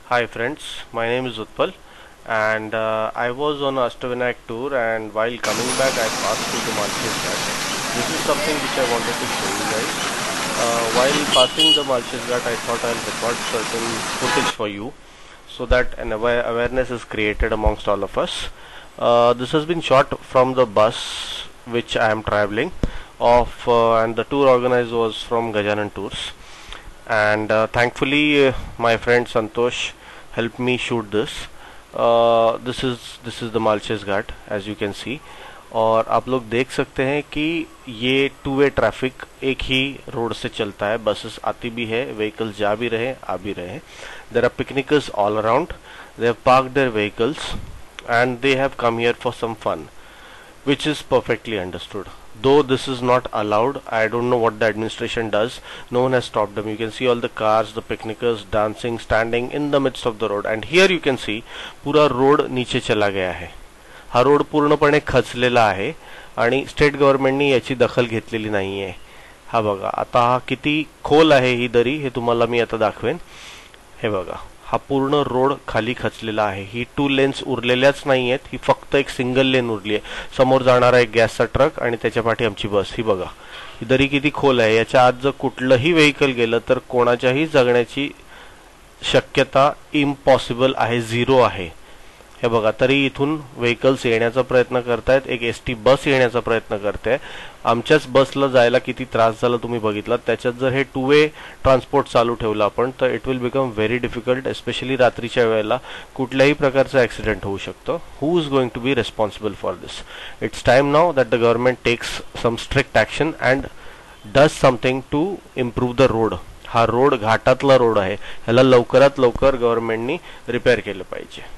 Hi friends, my name is Utpal and I was on Ashtavinayak tour, and while coming back I passed through the Malchus Ghat. This is something which I wanted to show you guys. While passing the Malchus Ghat, I thought I'll record certain footage for you so that an awareness is created amongst all of us. This has been shot from the bus which I am traveling of, and the tour organizer was from Gajanan Tours, and thankfully my friend Santosh helped me shoot this. This is the Malchus Ghat as you can see, और आप लोग देख सकते हैं कि ये two way traffic एक ही road से चलता है, बसेस आती भी है, व्हीकल्स जा भी रहे आ भी रहे. There are picnickers all around. They have parked their vehicles and they have come here for some fun, which is perfectly understood. Though this is not allowed, I don't know what the administration does. No one has stopped them. You can see all the cars, the picnickers dancing, standing in the midst of the road. And here you can see पूरा road नीचे चला गया है. हा road पूर्णपणे खचलेला आहे आणि state गव्हर्नमेंटनी याची दखल घेतलेली नाहीये. हा बघा, आता हा किती खोल आहे ही दरी हे तुम्हाला मी आता दाखवेन. हे बघा, हा पूर्ण रोड खाली खचलेला आहे. ही टू लेन्स उरलेल्याच नाही आहेत, ही फक्त एक सिंगल लेन उरली आहे. समोर जाणारा एक गॅसचा ट्रक आणि त्याच्या पाठी आमची बस. ही बघा, ही दरी किती खोल आहे. याच्या आत जर कुठलंही व्हेकल गेलं तर कोणाच्याही जगण्याची शक्यता इम्पॉसिबल आहे, झिरो आहे. हे बघा, तरी इथून व्हेकल्स येण्याचा प्रयत्न करतायत, एक एसटी बस येण्याचा प्रयत्न करते. आमच्याच बसला जायला किती त्रास झाला तुम्ही बघितला. त्याच्यात जर हे टू वे ट्रान्सपोर्ट चालू ठेवलं आपण तर it will become very difficult, especially रात्रीच्या वेळेला कुठल्याही प्रकारचा ऍक्सिडेंट होऊ शकतो. Who is going to be responsible for this? It's time now that the government takes some strict action and does something to improve the road. हा road घाटातला road आहे, ह्याला लवकरात लवकर गव्हर्नमेंटनी रिपेअर केलं पाहिजे.